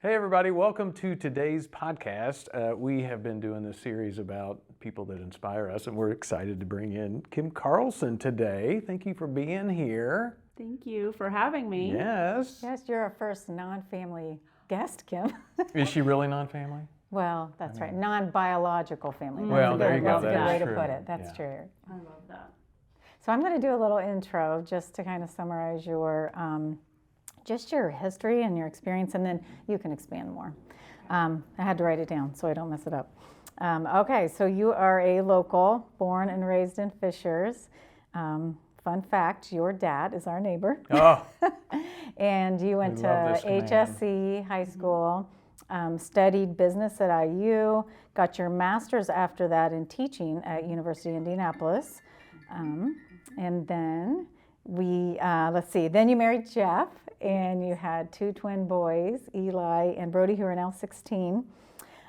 Hey everybody, welcome to today's podcast. We have been doing this series about people that inspire us, and we're excited to bring in Kim Carlson today. Thank you for being here. Thank you for having me. Yes. Yes, you're our first non-family guest, Kim. Is she really non-family? Well, that's right. Non-biological family. Well, there you go. That's a good way That is to put true. it. That's Yeah. true. I love that. So I'm going to do a little intro just to kind of summarize your just your history and your experience, and then you can expand more. I had to write it down so I don't mess it up. Okay, so you are a local, born and raised in Fishers. Fun fact, your dad is our neighbor. Oh, And you went We to love this man. HSC High School, studied business at IU, got your master's after that in teaching at University of Indianapolis. And then then you married Jeff, and you had two twin boys, Eli and Brody, who are now 16.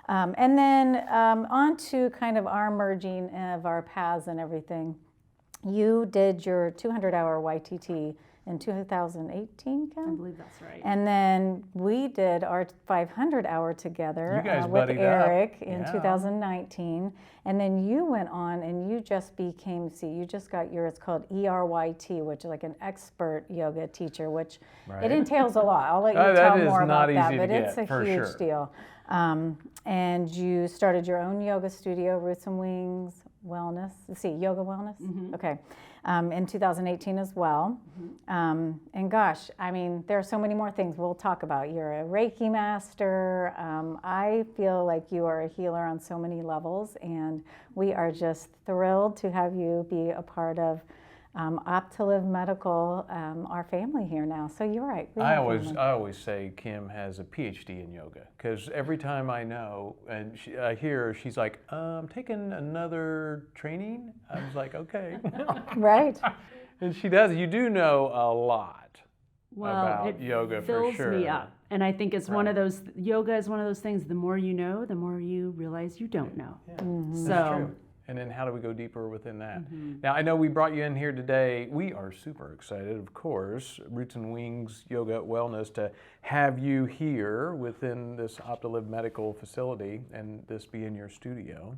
And then on to kind of our merging of our paths and everything. You did your 200-hour YTT in 2018, Kim? I believe that's right. And then we did our 500-hour together You guys with buddied up. Eric in Yeah. 2019. And then you went on and you just became, you just got it's called ERYT, which is like an expert yoga teacher, which Right. it entails a lot. I'll let you That tell is more not about that, easy to but it's get, a for huge sure. deal. And you started your own yoga studio, Roots and Wings Wellness. Yoga Wellness? Okay. In 2018 as well. And gosh, I mean, there are so many more things we'll talk about. You're a Reiki master. I feel like you are a healer on so many levels, and we are just thrilled to have you be a part of OPT2LIV Medical, our family here now. So you're right. We I are family. always say Kim has a PhD in yoga, because every time I know and I hear her, she's like, I'm taking another training. I was like, okay. Right. And she does. You do know a lot Well, about it yoga for fills sure. me up. And I think it's one Right. of those, yoga is one of those things, the more you know, the more you realize you don't know. Yeah, So, that's true. And then how do we go deeper within that? Now, I know we brought you in here today. We are super excited, of course, Roots and Wings Yoga Wellness, to have you here within this OPT2LIV medical facility and this be in your studio.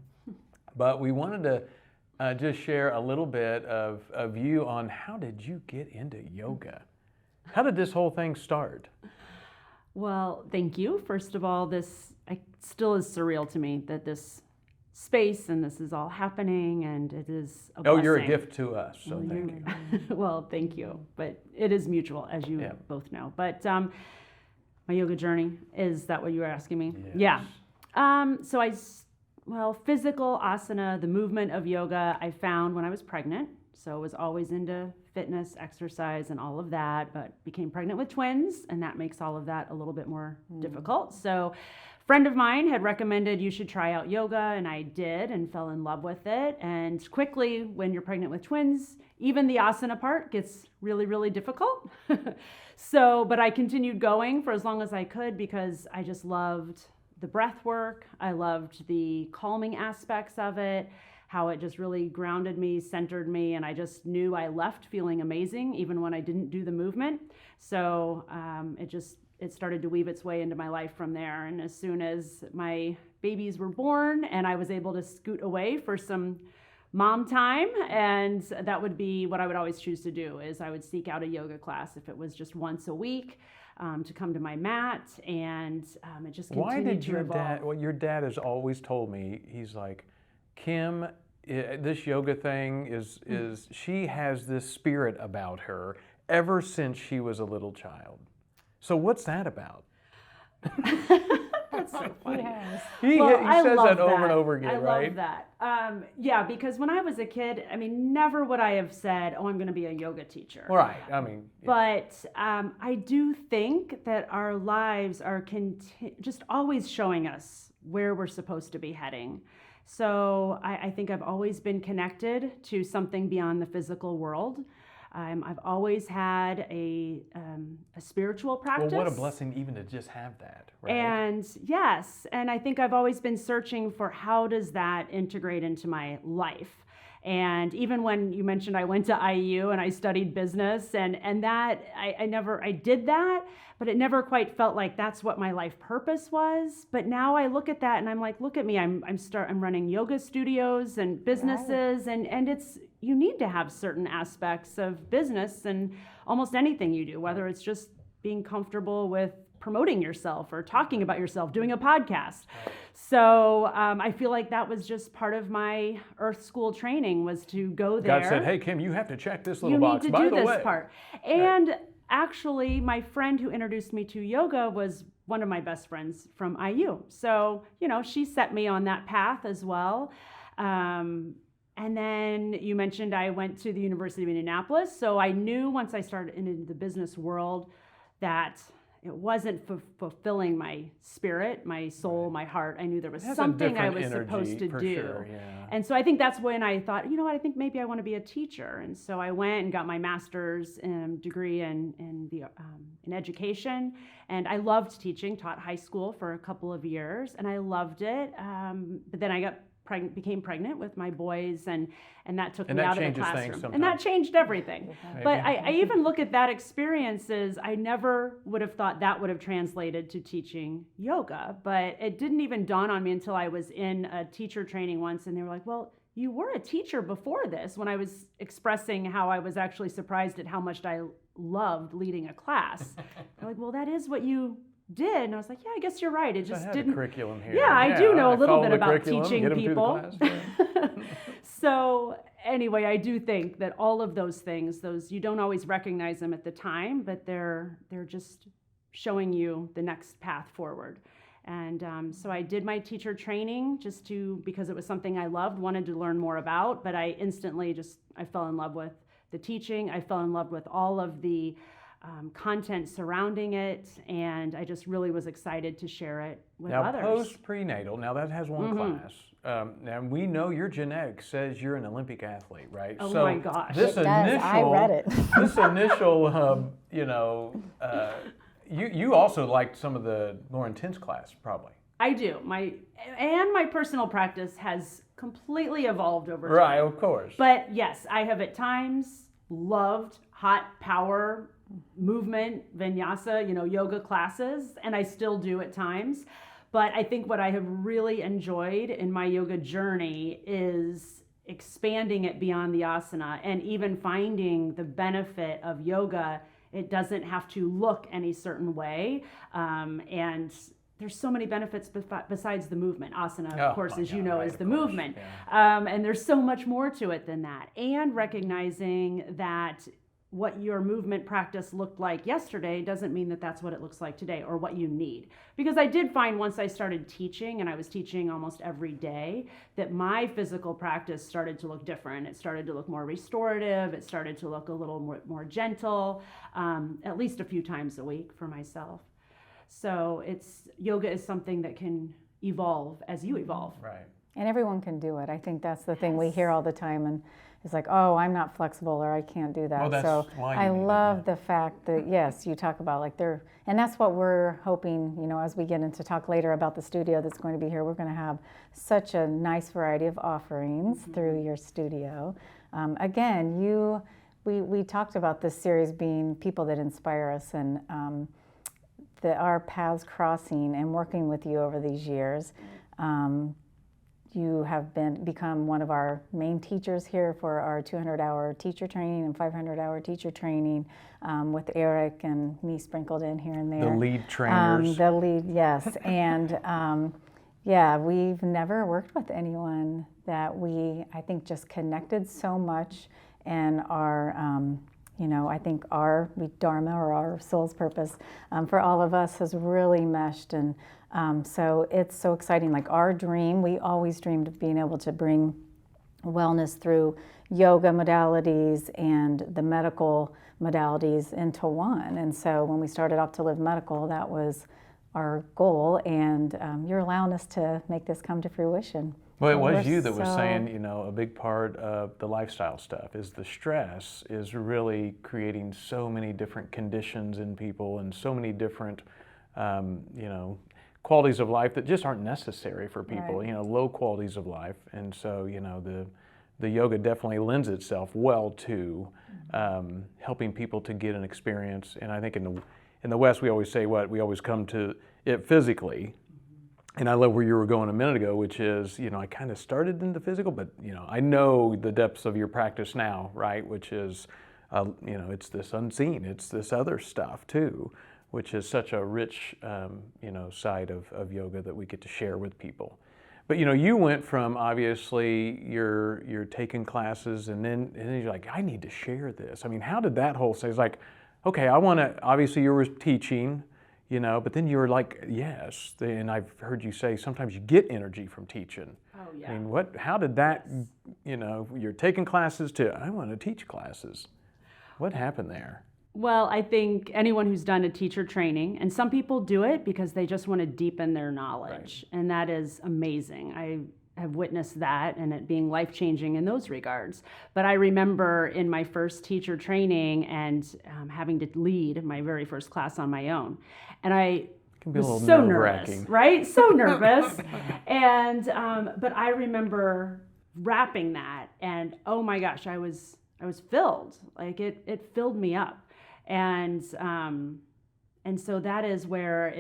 But we wanted to just share a little bit of you on how did you get into yoga? How did this whole thing start? well, thank you. First of all, this still is surreal to me that this space and this is all happening, and it is a blessing. Oh, you're a gift to us, so Well, thank you're- you. Well, thank you. But it is mutual, as you Yeah. both know. But my yoga journey, is that what you were asking me? Yes. Yeah. So physical asana, the movement of yoga, I found when I was pregnant. So I was always into fitness, exercise, and all of that, but became pregnant with twins, and that makes all of that a little bit more difficult. So a friend of mine had recommended you should try out yoga, and I did and fell in love with it. And quickly, when you're pregnant with twins, even the asana part gets really, really difficult. But I continued going for as long as I could because I just loved the breath work. I loved the calming aspects of it, how it just really grounded me, centered me, and I just knew I left feeling amazing even when I didn't do the movement. So it started to weave its way into my life from there. And as soon as my babies were born and I was able to scoot away for some mom time, and that would be what I would always choose to do, is I would seek out a yoga class if it was just once a week, to come to my mat, and it just continued Why did to your evolve. dad? Well, your dad has always told me, he's like, Kim, this yoga thing is she has this spirit about her ever since she was a little child. So what's that about? That's so funny. Yes. He I says love that over and over again, I right? love that. Yeah, because when I was a kid, I mean, never would I have said, oh, I'm going to be a yoga teacher. Right. I mean, yeah. But I do think that our lives are just always showing us where we're supposed to be heading. So I think I've always been connected to something beyond the physical world. I've always had a spiritual practice. Well, what a blessing even to just have that, right? And yes, and I think I've always been searching for how does that integrate into my life. And even when you mentioned I went to IU and I studied business, and that I did that, but it never quite felt like that's what my life purpose was. But now I look at that and I'm like, look at me, I'm running yoga studios and businesses, and it's, you need to have certain aspects of business and almost anything you do, whether it's just being comfortable with promoting yourself or talking about yourself, doing a podcast. So I feel like that was just part of my Earth School training, was to go there. God said, hey, Kim, you have to check this little box. You need to do this part. And actually, my friend who introduced me to yoga was one of my best friends from IU. So, she set me on that path as well. And then you mentioned I went to the University of Indianapolis. So I knew once I started into the business world that it wasn't fulfilling my spirit, my soul, my heart. I knew there was something I was supposed to do. Sure, yeah. And so I think that's when I thought, you know what, I think maybe I want to be a teacher. And so I went and got my master's degree in education. And I loved teaching, taught high school for a couple of years, and I loved it. But then I became pregnant with my boys, and that took me out of the classroom. And that changed everything. But I even look at that experience as I never would have thought that would have translated to teaching yoga. But it didn't even dawn on me until I was in a teacher training once, and they were like, well, you were a teacher before this, when I was expressing how I was actually surprised at how much I loved leading a class. They're like, well, that is what you did. And I was like, yeah, I guess you're right. It just didn't. Curriculum here. Yeah, I do know a little bit about teaching people. So anyway, I do think that all of those things, you don't always recognize them at the time, but they're just showing you the next path forward. And so I did my teacher training because it was something I loved, wanted to learn more about, but I instantly I fell in love with the teaching. I fell in love with all of the content surrounding it, and I just really was excited to share it with others. Now, post-prenatal, now that has one class. Now, we know your genetics says you're an Olympic athlete, right? Oh my gosh. I read it. This initial, you also liked some of the more intense class, probably. I do. My personal practice has completely evolved over time. Right, of course. But yes, I have at times loved hot power movement, vinyasa, yoga classes, and I still do at times. But I think what I have really enjoyed in my yoga journey is expanding it beyond the asana, and even finding the benefit of yoga. It doesn't have to look any certain way, and there's so many benefits besides the movement. Asana, of course, as you know, is the movement. Yeah. And there's so much more to it than that. And recognizing that what your movement practice looked like yesterday doesn't mean that that's what it looks like today, or what you need. Because I did find once I started teaching, and I was teaching almost every day, that my physical practice started to look different. It started to look more restorative. It started to look a little more gentle, at least a few times a week for myself. So yoga is something that can evolve as you evolve. Right. And everyone can do it. I think that's the thing we hear all the time, and it's like, oh, I'm not flexible, or I can't do that. Well, so I love the fact that, yes, you talk about and that's what we're hoping, as we get into talk later about the studio that's going to be here, we're going to have such a nice variety of offerings through your studio. Again, we talked about this series being people that inspire us, and our paths crossing and working with you over these years. You have become one of our main teachers here for our 200-hour teacher training and 500-hour teacher training, with Eric and me sprinkled in here and there. The lead trainers. Yes. And we've never worked with anyone that I think just connected so much, and our, I think our Dharma, or our soul's purpose, for all of us has really meshed. And so it's so exciting. Like our dream, we always dreamed of being able to bring wellness through yoga modalities and the medical modalities into one. And so when we started OPT2LIV Medical, that was our goal, and you're allowing us to make this come to fruition. Well, it was you that was saying, a big part of the lifestyle stuff is the stress is really creating so many different conditions in people, and so many different, qualities of life that just aren't necessary for people, right. Low qualities of life. And so, the yoga definitely lends itself well to helping people to get an experience. And I think in the West, we always say we always come to it physically. And I love where you were going a minute ago, which is, I kind of started in the physical, but, I know the depths of your practice now, right? Which is, it's this unseen, it's this other stuff too, which is such a rich, side of yoga that we get to share with people. But, you went from, obviously, you're taking classes and then you're like, I need to share this. I mean, how did that whole say? It's like, okay, I want to, obviously you were teaching, but then you were like, yes, and I've heard you say sometimes you get energy from teaching. Oh, yeah. I mean, how did that, you're taking classes to, I want to teach classes. What happened there? Well, I think anyone who's done a teacher training, and some people do it because they just want to deepen their knowledge, and that is amazing. I have witnessed that and it being life-changing in those regards. But I remember in my first teacher training and having to lead my very first class on my own. And I was so nervous, right? So nervous. And, but I remember wrapping that and, oh my gosh, I was filled. Like it filled me up. And so that is where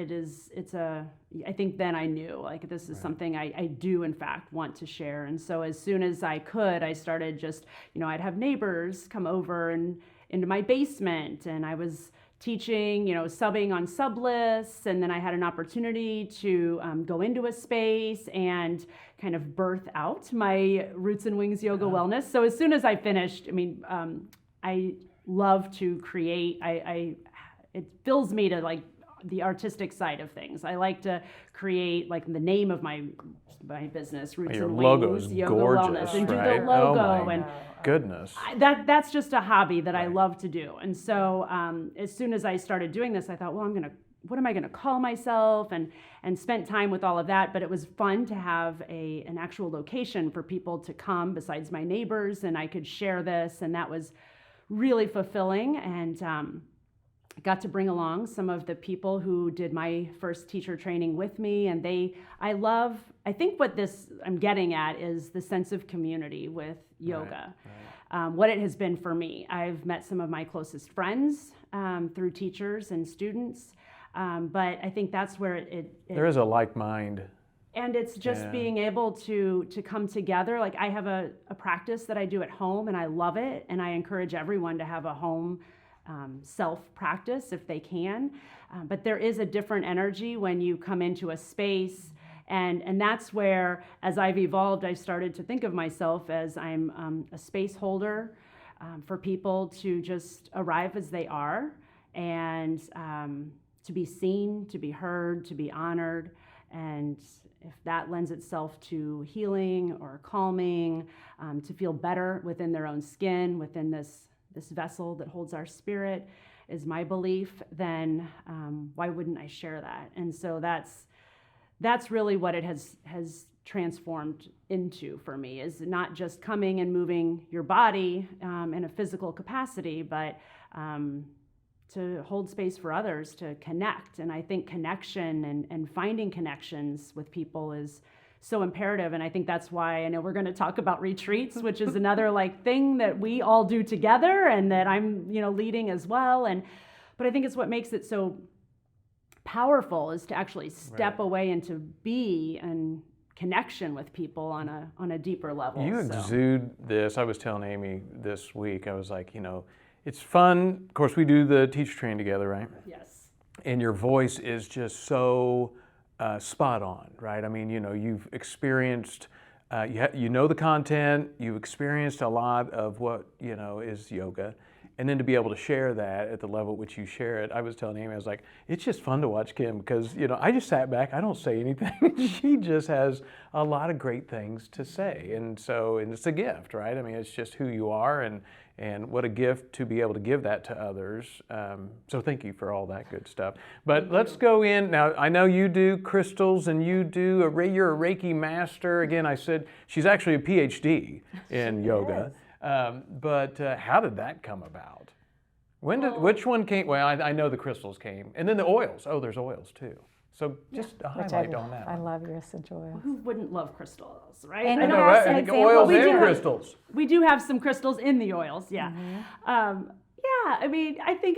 I think then I knew, like, this is something I do, in fact, want to share. And so as soon as I could, I started just, I'd have neighbors come over and into my basement, and I was teaching, subbing on sub lists. And then I had an opportunity to go into a space and kind of birth out my Roots and Wings Yoga Wellness. So as soon as I finished, I love to create. It fills me to like the artistic side of things. I like to create like the name of my business, Roots and Wings Yoga Wellness, and do the logo. And goodness, that's just a hobby that I love to do. And so as soon as I started doing this, I thought, well, what am I gonna call myself? And spent time with all of that. But it was fun to have an actual location for people to come besides my neighbors, and I could share this, and that was really fulfilling. And got to bring along some of the people who did my first teacher training with me, and I think what I'm getting at is the sense of community with yoga. Right. What it has been for me. I've met some of my closest friends through teachers and students, but I think that's where there is a like mind. And it's just being able to come together. Like, I have a practice that I do at home, and I love it, and I encourage everyone to have a home self-practice if they can. But there is a different energy when you come into a space, and that's where, as I've evolved, I started to think of myself as I'm a space holder for people to just arrive as they are, and to be seen, to be heard, to be honored. And if that lends itself to healing or calming, to feel better within their own skin, within this vessel that holds our spirit, is my belief, then why wouldn't I share that? And so that's really what it has transformed into for me, is not just coming and moving your body in a physical capacity, but to hold space for others, to connect. And I think connection and finding connections with people is so imperative. And I think that's why I know we're going to talk about retreats, which is another thing that we all do together and that I'm, leading as well. But I think it's what makes it so powerful, is to actually step away and to be in connection with people on a deeper level. You exude this. I was telling Amy this week, I was like, it's fun. Of course, we do the teacher training together, right? Yes. And your voice is just so spot on, right? I mean, you've experienced, you know the content, you've experienced a lot of what, is yoga. And then to be able to share that at the level at which you share it, I was telling Amy, I was like, it's just fun to watch Kim, because, I just sat back, I don't say anything. She just has a lot of great things to say. And it's a gift, right? I mean, it's just who you are, and what a gift to be able to give that to others. So thank you for all that good stuff. But let's go in. Now, I know you do crystals, and you're a Reiki master. Again, I said she's actually a PhD in yoga. But how did that come about? Which one came? Well, I know the crystals came, and then the oils. Oh, there's oils too. So just a Which highlight on that I one. love your essential oils. Who wouldn't love crystals, right? And I know, have right? some I think examples. oils We do and have- crystals. We do have some crystals in the oils, yeah. Yeah, I mean, I think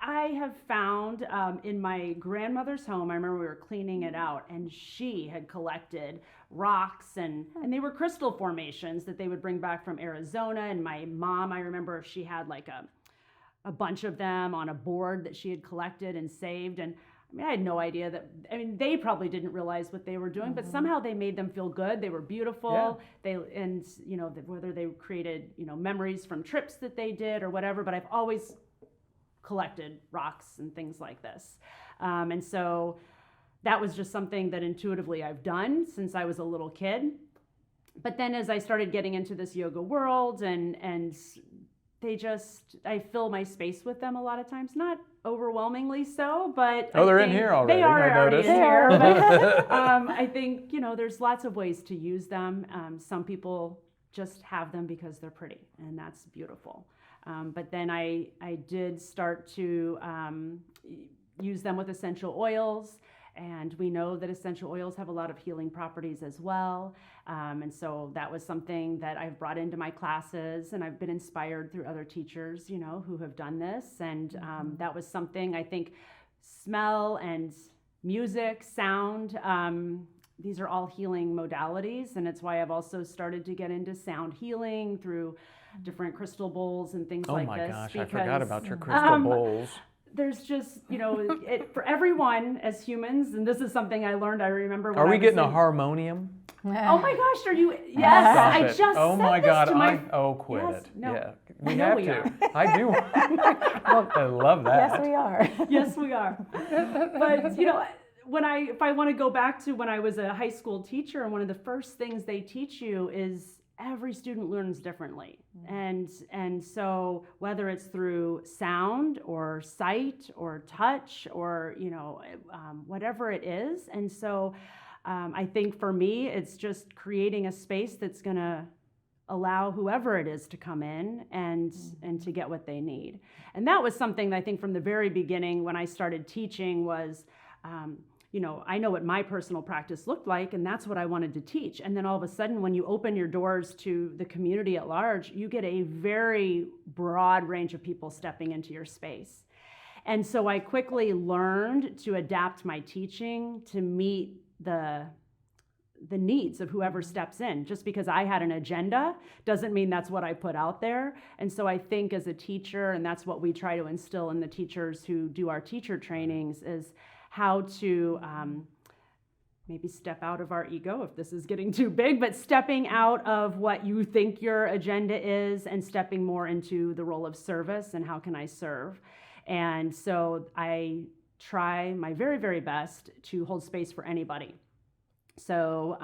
I have found in my grandmother's home, I remember we were cleaning it out, and she had collected rocks, and they were crystal formations that they would bring back from Arizona. And my mom, I remember she had like a bunch of them on a board that she had collected and saved. And I mean, I had no idea they probably didn't realize what they were doing, but somehow they made them feel good. They were beautiful. Whether they created, memories from trips that they did or whatever, but I've always collected rocks and things like this. And so that was just something that intuitively I've done since I was a little kid. But then as I started getting into this yoga world and I fill my space with them a lot of times, not overwhelmingly so, but They're in here already. They are I already in noticed. here. But I think, there's lots of ways to use them. Some people just have them because they're pretty, and that's beautiful. But then I did start to use them with essential oils, and we know that essential oils have a lot of healing properties as well. And so that was something that I've brought into my classes, and I've been inspired through other teachers, who have done this. And that was something, I think, smell and music, sound, these are all healing modalities. And it's why I've also started to get into sound healing through different crystal bowls and things like this. Oh my gosh, I forgot about your crystal bowls. There's just, for everyone as humans, and this is something I learned, I remember when Are I we was getting a in- harmonium? Oh my gosh, are you? Yes, Stop I it. just Oh said my this God, to my... quit Yes, it. no. Yeah, we know have we to. are. I do. I love that. Yes, we are. Yes, we are. But if I want to go back to when I was a high school teacher, and one of the first things they teach you is every student learns differently. And so whether it's through sound or sight or touch or, whatever it is. And so I think for me, it's just creating a space that's going to allow whoever it is to come in and to get what they need. And that was something that I think from the very beginning when I started teaching was, I know what my personal practice looked like, and that's what I wanted to teach. And then all of a sudden, when you open your doors to the community at large, you get a very broad range of people stepping into your space. And so I quickly learned to adapt my teaching to meet the needs of whoever steps in. Just because I had an agenda doesn't mean that's what I put out there. And so I think as a teacher, and that's what we try to instill in the teachers who do our teacher trainings, is how to maybe step out of our ego if this is getting too big, but stepping out of what you think your agenda is and stepping more into the role of service and how can I serve. And so I try my very, very best to hold space for anybody. So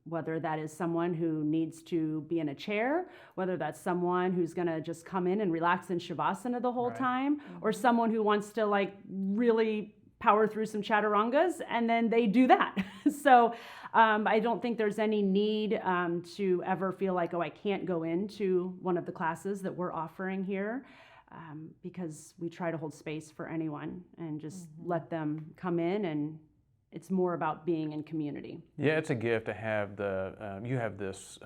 whether that is someone who needs to be in a chair, whether that's someone who's going to just come in and relax in Shavasana the whole time, or someone who wants to really power through some chaturangas, and then they do that. So I don't think there's any need to ever feel like, I can't go into one of the classes that we're offering here, because we try to hold space for anyone and just let them come in, and it's more about being in community. Yeah, it's a gift to have you have this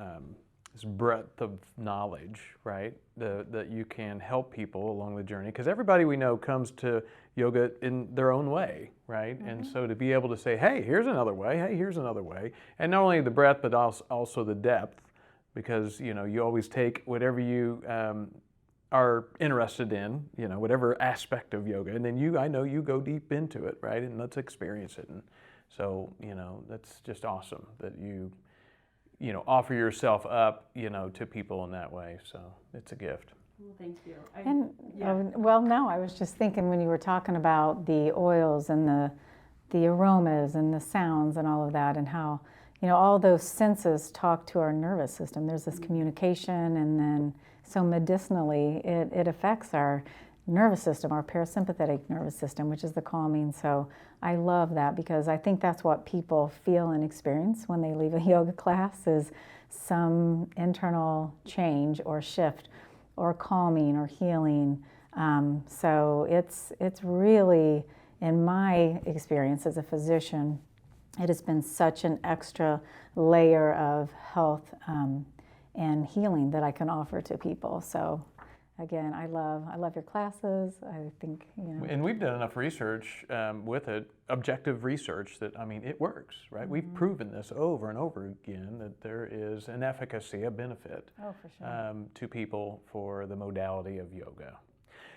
breadth of knowledge, right? That you can help people along the journey, because everybody we know comes to yoga in their own way, right? And so to be able to say, hey, here's another way, hey, here's another way, and not only the breadth, but also the depth, because you always take whatever you are interested in, whatever aspect of yoga, and then I know you go deep into it, right? And let's experience it. And so, that's just awesome that you offer yourself up, to people in that way. So it's a gift. Well, thank you. I was just thinking when you were talking about the oils and the aromas and the sounds and all of that, and how, all those senses talk to our nervous system. There's this communication, and then so medicinally it affects our nervous system, our parasympathetic nervous system, which is the calming. So I love that, because I think that's what people feel and experience when they leave a yoga class, is some internal change or shift or calming or healing. So it's really in my experience as a physician, it has been such an extra layer of health and healing that I can offer to people. So again, I love your classes. I think, And we've done enough research with it, objective research, that, I mean, it works, right? We've proven this over and over again, that there is an efficacy, a benefit for sure. to people for the modality of yoga.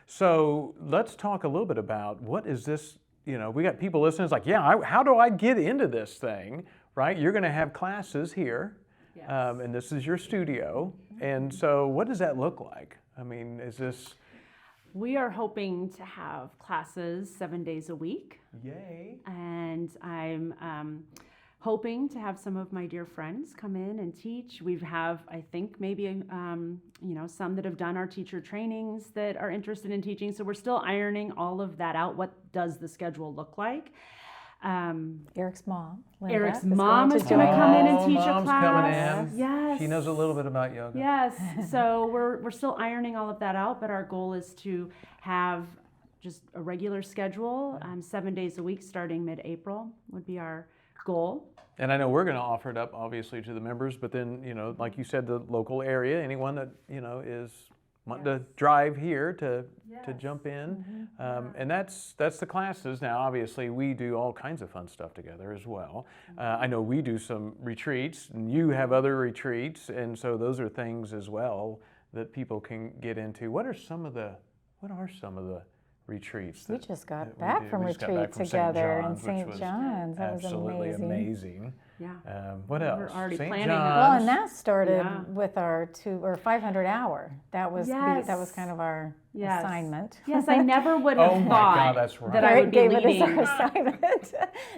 So let's talk a little bit about what is this, we got people listening, it's like, how do I get into this thing, right? You're going to have classes here, Yes. and this is your studio. And so what does that look like? I mean, is this... We are hoping to have classes 7 days a week. Yay. And I'm hoping to have some of my dear friends come in and teach. We have, I think, maybe, some that have done our teacher trainings that are interested in teaching. So we're still ironing all of that out. What does the schedule look like? Eric's mom, Linda, Eric's mom is going to join come in us. and teach a Mom's class. coming in. Yes. She knows a little bit about yoga. Yes. So we're still ironing all of that out, but our goal is to have just a regular schedule, 7 days a week starting mid-April would be our goal. And I know we're going to offer it up, obviously, to the members, but then, like you said, the local area, anyone that, is wanting to drive here to jump in. And that's the classes. Now, obviously, we do all kinds of fun stuff together as well. I know we do some retreats, and you have other retreats, and so those are things as well that people can get into. What are some of the retreats? We just got that back do? from We just got retreat back from St. together in John's, which St. was John's. That was absolutely amazing. Yeah. What else? We're already St. planning John's. Well, and that started Yeah. with our 500 hour. That was Yes. that was kind of our Yes. assignment. Yes, I never would have Oh my thought God, that's right. that I Eric would be gave it as leading. our assignment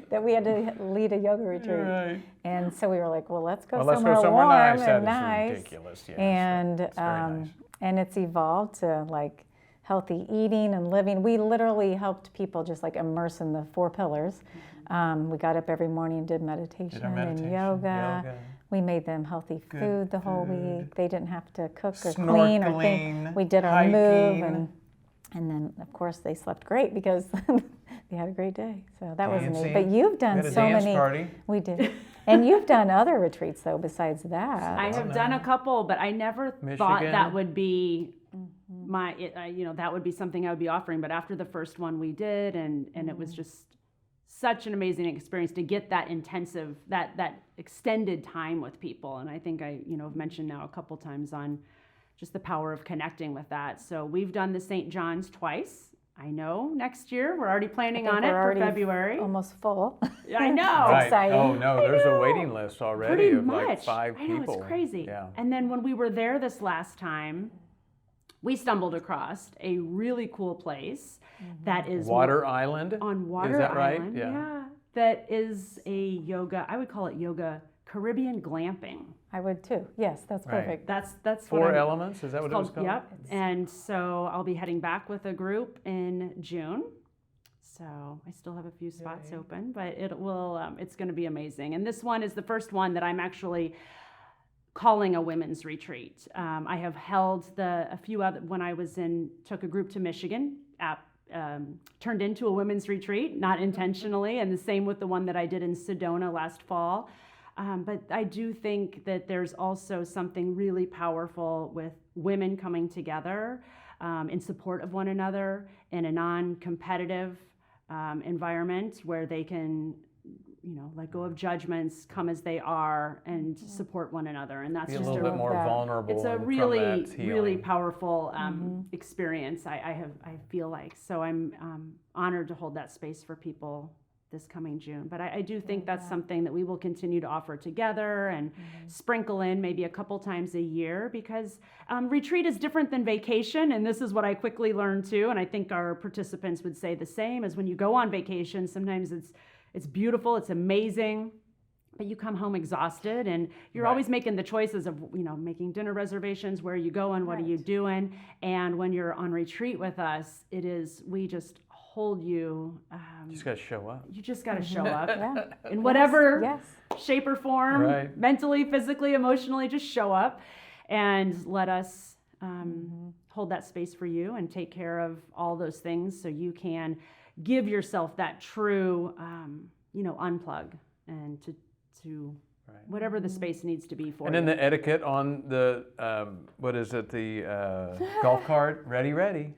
that we had to lead a yoga retreat. Right. And so we were like, well, let's go Well, let's somewhere go somewhere warm nice. That and is nice. ridiculous. Yes. And It's very nice. and it's evolved to like healthy eating and living. We literally helped people just like immerse in the 4 pillars. We got up every morning and did meditation, Did our meditation, and yoga. We made them healthy food the whole week. They didn't have to cook or clean or think. Snorkeling, We did our hiking. move, and then of course they slept great because they had a great day. So that was Dancing. neat. But you've done We had a so dance many. party. We did, and you've done other retreats though besides that. I have done a couple, but I never thought Michigan. that would be that would be something I would be offering. But after the first one we did, and it was just such an amazing experience to get that intensive, that extended time with people. And I think I have mentioned now a couple times on just the power of connecting with that. So we've done the St. John's twice. I know next year we're already planning on it for February. Almost full. I know. Right. exciting. Oh no, there's a waiting list already Pretty of like much. 5 I know, people. it's crazy. Yeah. And then when we were there this last time, we stumbled across a really cool place that is Water Island. on Water Is that right? Island. Yeah. That is a yoga. I would call it yoga Caribbean glamping. I would too. Yes, that's Right. perfect. That's 4 what I'm, elements. Is that what it's it was called. called? Yep. And so I'll be heading back with a group in June. So I still have a few spots open, but it will. It's going to be amazing. And this one is the first one that I'm actually calling a women's retreat. I have held a few other when I was took a group to Michigan. Turned into a women's retreat, not intentionally, and the same with the one that I did in Sedona last fall. But I do think that there's also something really powerful with women coming together in support of one another in a non-competitive environment where they can, let go of judgments, come as they are, and support one another. And that's Be a just little bit more vulnerable. it's a from really, that really healing. powerful experience. I feel like so I'm honored to hold that space for people this coming June. But I do think that's something that we will continue to offer together and sprinkle in maybe a couple times a year, because retreat is different than vacation. And this is what I quickly learned too. And I think our participants would say the same, as when you go on vacation, sometimes it's beautiful, it's amazing, but you come home exhausted, and you're always making the choices of, making dinner reservations, where are you going, what are you doing? And when you're on retreat with us, we just hold you. You just got to show up. You just got to show up Yeah. in whatever Yes. shape or form, Right. mentally, physically, emotionally, just show up and let us hold that space for you and take care of all those things so you can give yourself that true, unplug and to Right. whatever the space needs to be for And you. then the etiquette on the, the golf cart, ready.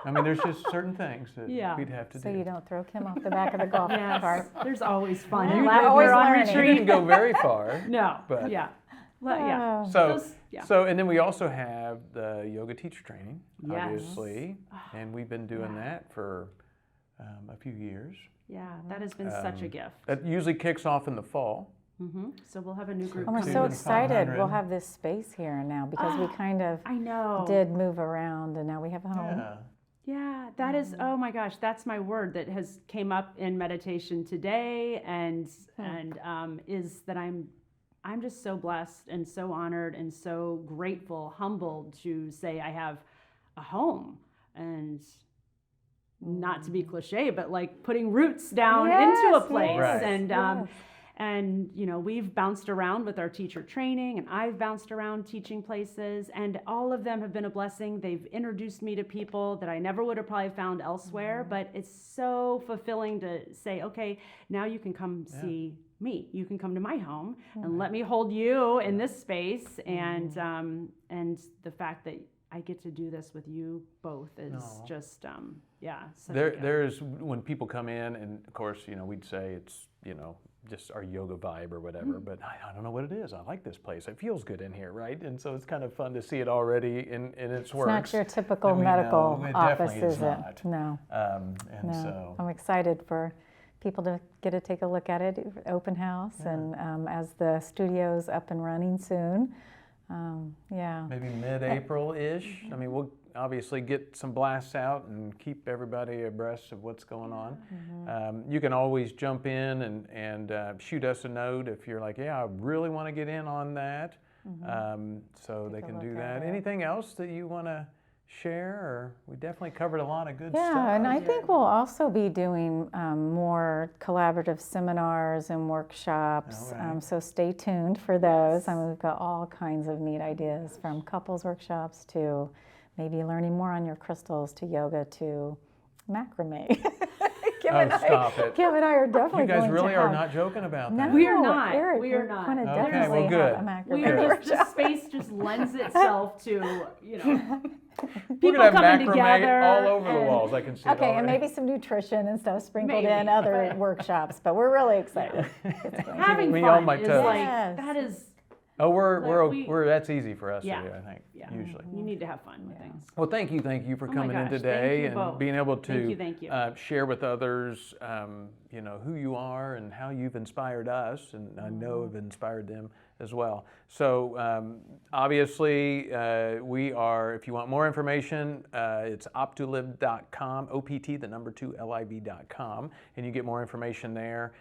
I mean, there's just certain things that we'd have to So do. you don't throw Kim off the back of the golf Yes, cart. there's always fun. Yeah, And we're we're always on learning. You retreat. didn't go very far. No, But- yeah. Yeah. Oh. So, Those- yeah. so, and then we also have the yoga teacher training, Yes. obviously, and we've been doing that for a few years. Yeah, that has been such a gift. That usually kicks off in the fall. So we'll have a new group. And we're coming so in. excited 500. we'll have this space here now because we kind of I know. did move around and now we have a home. Yeah. Yeah, that is, oh my gosh, that's my word that has came up in meditation today and is that I'm just so blessed and so honored and so grateful, humbled to say I have a home and not to be cliche, but like putting roots down into a Yes, place. yes, And and we've bounced around with our teacher training, and I've bounced around teaching places, and all of them have been a blessing. They've introduced me to people that I never would have probably found elsewhere, but it's so fulfilling to say, okay, now you can come see me. You can come to my home and let me hold you in this space, and the fact that I get to do this with you both is just such a gift. There's when people come in, and of course, we'd say it's, just our yoga vibe or whatever, but I don't know what it is. I like this place. It feels good in here, right? And so it's kind of fun to see it already in its works. It's not your typical And we medical know it office, definitely is it? not. No. And No. so I'm excited for people to get to take a look at it, open house, and as the studio's up and running soon. maybe mid-April-ish. I mean, we'll obviously get some blasts out and keep everybody abreast of what's going on. You can always jump in and shoot us a note if you're like, yeah, I really want to get in on that. So they can do that. Anything else that you want to share? Or we definitely covered a lot of good stuff. Yeah, and I think we'll also be doing more collaborative seminars and workshops. All right. So stay tuned for those. I mean, we've got all kinds of neat ideas, from couples workshops to maybe learning more on your crystals to yoga to macrame. Kim and I are definitely You guys going really to are have, not joking about No, that. We are not. Eric, We are we're not. going to Okay, definitely well, good. have a macrame We are workshop. just, the space just lends itself to, We're people gonna have coming macrame together. all over the and- walls. I can see it Okay, and already. maybe some nutrition and stuff sprinkled Maybe. in other workshops, but we're really excited. It's going to Having Me on fun my is toes. like, Yes. that is, Oh, we- we're that's easy for us Yeah. to do, I think, yeah, usually. you need to have fun with things. Well, thank you for Oh my coming in gosh, today thank you and both. being able to Thank you. share with others, who you are and how you've inspired us, and I know have inspired them as well. So obviously, we are. If you want more information, it's OPT2LIV.com, OPT, the number 2LIV.com, and you get more information there.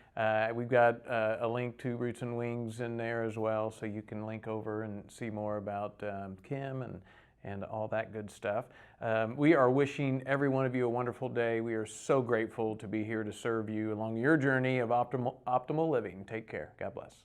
We've got a link to Roots and Wings in there as well, so you can link over and see more about Kim and all that good stuff. We are wishing every one of you a wonderful day. We are so grateful to be here to serve you along your journey of optimal living. Take care. God bless.